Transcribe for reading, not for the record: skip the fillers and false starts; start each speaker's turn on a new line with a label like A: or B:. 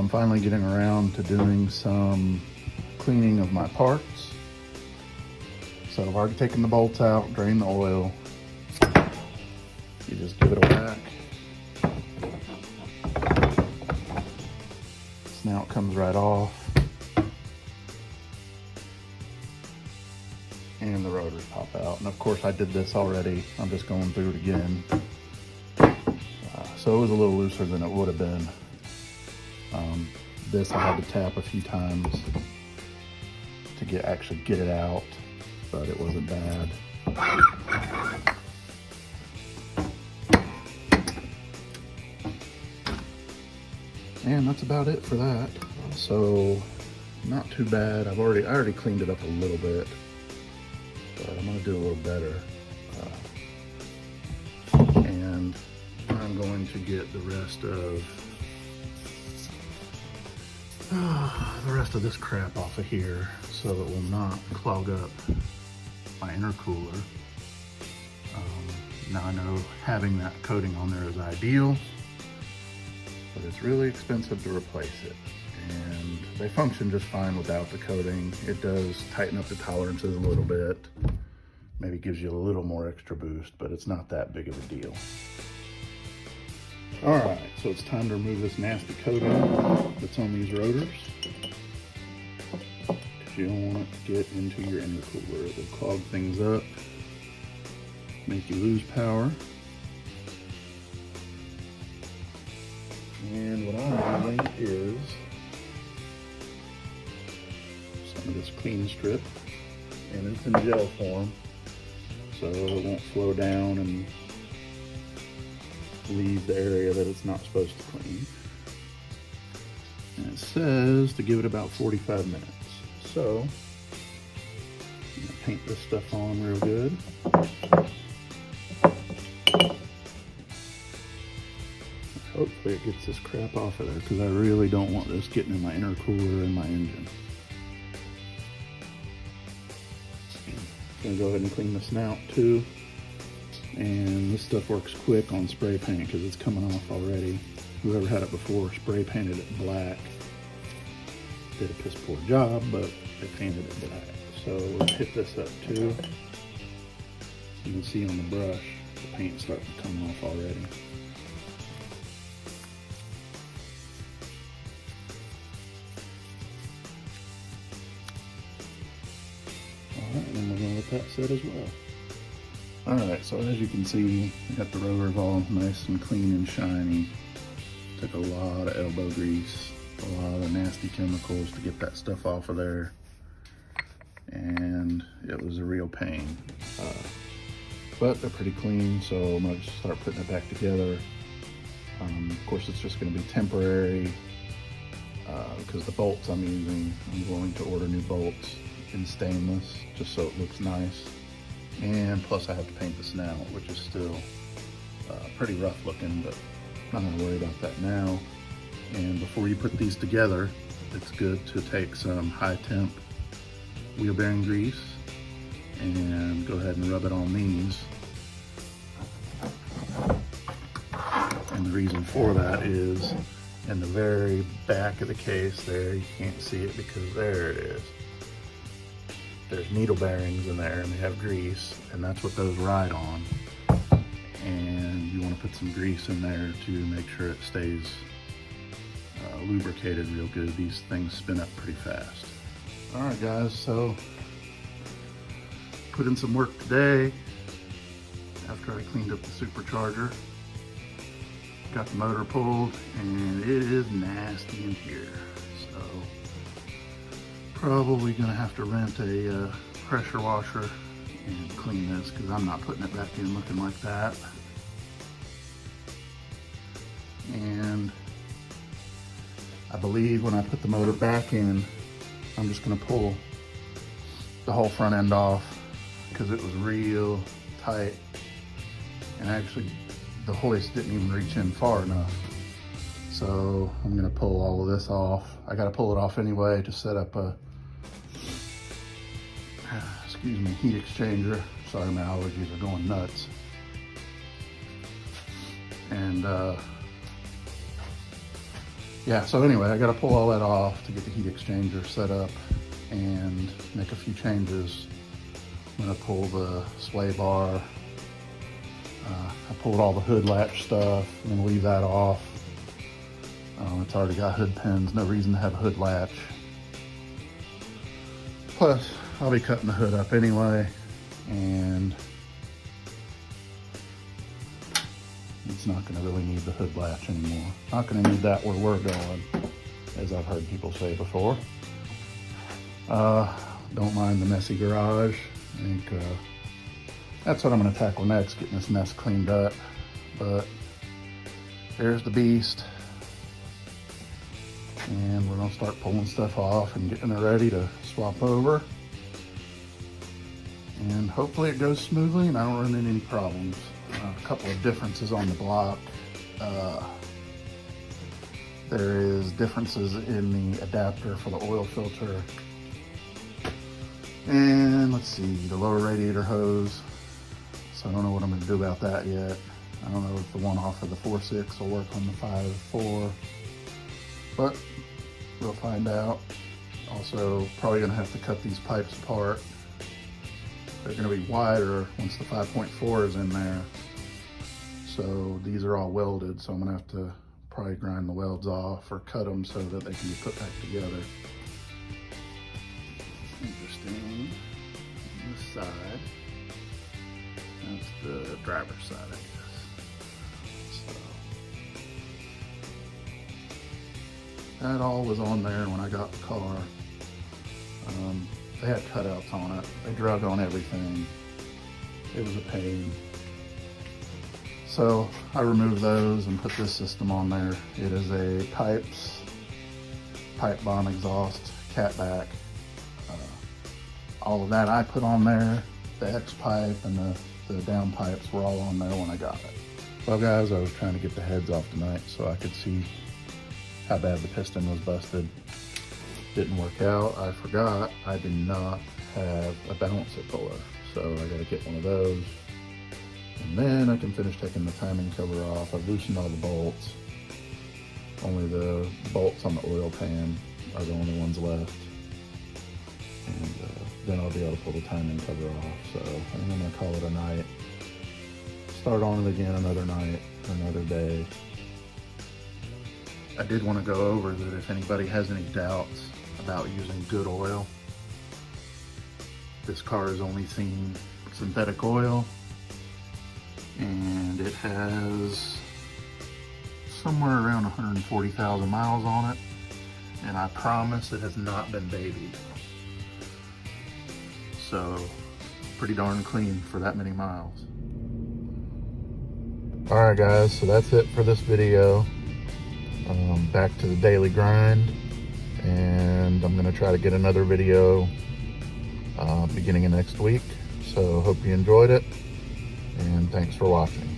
A: I'm finally getting around to doing some cleaning of my parts. So I've already taken the bolts out, drained the oil. You just give it a whack. Snout comes right off. And the rotors pop out. And of course I did this already. I'm just going through it again. So it was a little looser than it would have been. This I had to tap a few times to actually get it out, but it wasn't bad. And that's about it for that. So not too bad. I already cleaned it up a little bit, but I'm gonna do a little better. And I'm going to get the rest of this crap off of here so it will not clog up my intercooler. Now I know having that coating on there is ideal, but it's really expensive to replace it. And they function just fine without the coating. It does tighten up the tolerances a little bit. Maybe gives you a little more extra boost, but it's not that big of a deal. All right, so it's time to remove this nasty coating that's on these rotors, because you don't want it to get into your intercooler. It will clog things up, make you lose power. And what I'm using is some of this clean strip, and it's in gel form, so it won't flow down and leave the area that it's not supposed to clean. And it says to give it about 45 minutes. So I'm gonna paint this stuff on real good. Hopefully it gets this crap off of there, because I really don't want this getting in my intercooler and my engine. Gonna go ahead and clean the snout too. And this stuff works quick on spray paint because it's coming off already. Whoever had it before spray painted it black. Did a piss poor job, but they painted it black. So let's hit this up too. You can see on the brush, the paint's starting to come off already. Alright, and we're gonna let that set as well. Alright, so as you can see, we got the rotors all nice and clean and shiny. Took a lot of elbow grease, a lot of nasty chemicals to get that stuff off of there. And it was a real pain. But they're pretty clean, so I'm gonna just start putting it back together. Of course, it's just gonna be temporary because the bolts I'm using, I'm going to order new bolts in stainless just so it looks nice. And plus I have to paint the snout, which is still pretty rough looking, but I'm not gonna worry about that now. And before you put these together, it's good to take some high temp wheel bearing grease and go ahead and rub it on these. And the reason for that is in the very back of the case there, you can't see it because there it is. There's needle bearings in there and they have grease, and that's what those ride on. And you want to put some grease in there to make sure it stays lubricated real good. These things spin up pretty fast. All right guys, so put in some work today after I cleaned up the supercharger. Got the motor pulled and it is nasty in here. So probably gonna have to rent a pressure washer and clean this, because I'm not putting it back in looking like that. And I believe when I put the motor back in, I'm just gonna pull the whole front end off because it was real tight. And actually the hoist didn't even reach in far enough. So I'm gonna pull all of this off. I gotta pull it off anyway to set up a, excuse me, heat exchanger. Sorry, my allergies are going nuts. And yeah, so anyway, I got to pull all that off to get the heat exchanger set up and make a few changes. I'm going to pull the sway bar. I pulled all the hood latch stuff. I'm going to leave that off. It's already got hood pins, no reason to have a hood latch. Plus, I'll be cutting the hood up anyway, and it's not going to really need the hood latch anymore. Not going to need that where we're going, as I've heard people say before. Don't mind the messy garage. I think that's what I'm going to tackle next, getting this mess cleaned up. But there's the beast. And we're going to start pulling stuff off and getting it ready to swap over. And hopefully it goes smoothly and I don't run into any problems. A couple of differences on the block. There is differences in the adapter for the oil filter. And let's see, the lower radiator hose. So I don't know what I'm going to do about that yet. I don't know if the one off of the 4.6 will work on the 5.4. But we'll find out. Also, probably going to have to cut these pipes apart. They're going to be wider once the 5.4 is in there. So these are all welded, so I'm going to have to probably grind the welds off or cut them so that they can be put back together. Interesting. On this side, that's the driver's side, I guess. So that all was on there when I got the car. They had cutouts on it. They drug on everything. It was a pain. So I removed those and put this system on there. It is a pipe bomb exhaust, catback. All of that I put on there. The X pipe and the down pipes were all on there when I got it. Well guys, I was trying to get the heads off tonight so I could see how bad the piston was busted. Didn't work out. I forgot I do not have a balancer puller, so I got to get one of those. And then I can finish taking the timing cover off. I've loosened all the bolts. Only the bolts on the oil pan are the only ones left. And then I'll be able to pull the timing cover off. So I think I'm going to call it a night. Start on it again another night, another day. I did want to go over that if anybody has any doubts about using good oil. This car has only seen synthetic oil, and it has somewhere around 140,000 miles on it, and I promise it has not been babied. So pretty darn clean for that many miles. All right guys, so that's it for this video. Back to the daily grind, and I'm gonna try to get another video beginning of next week. So hope you enjoyed it, and thanks for watching.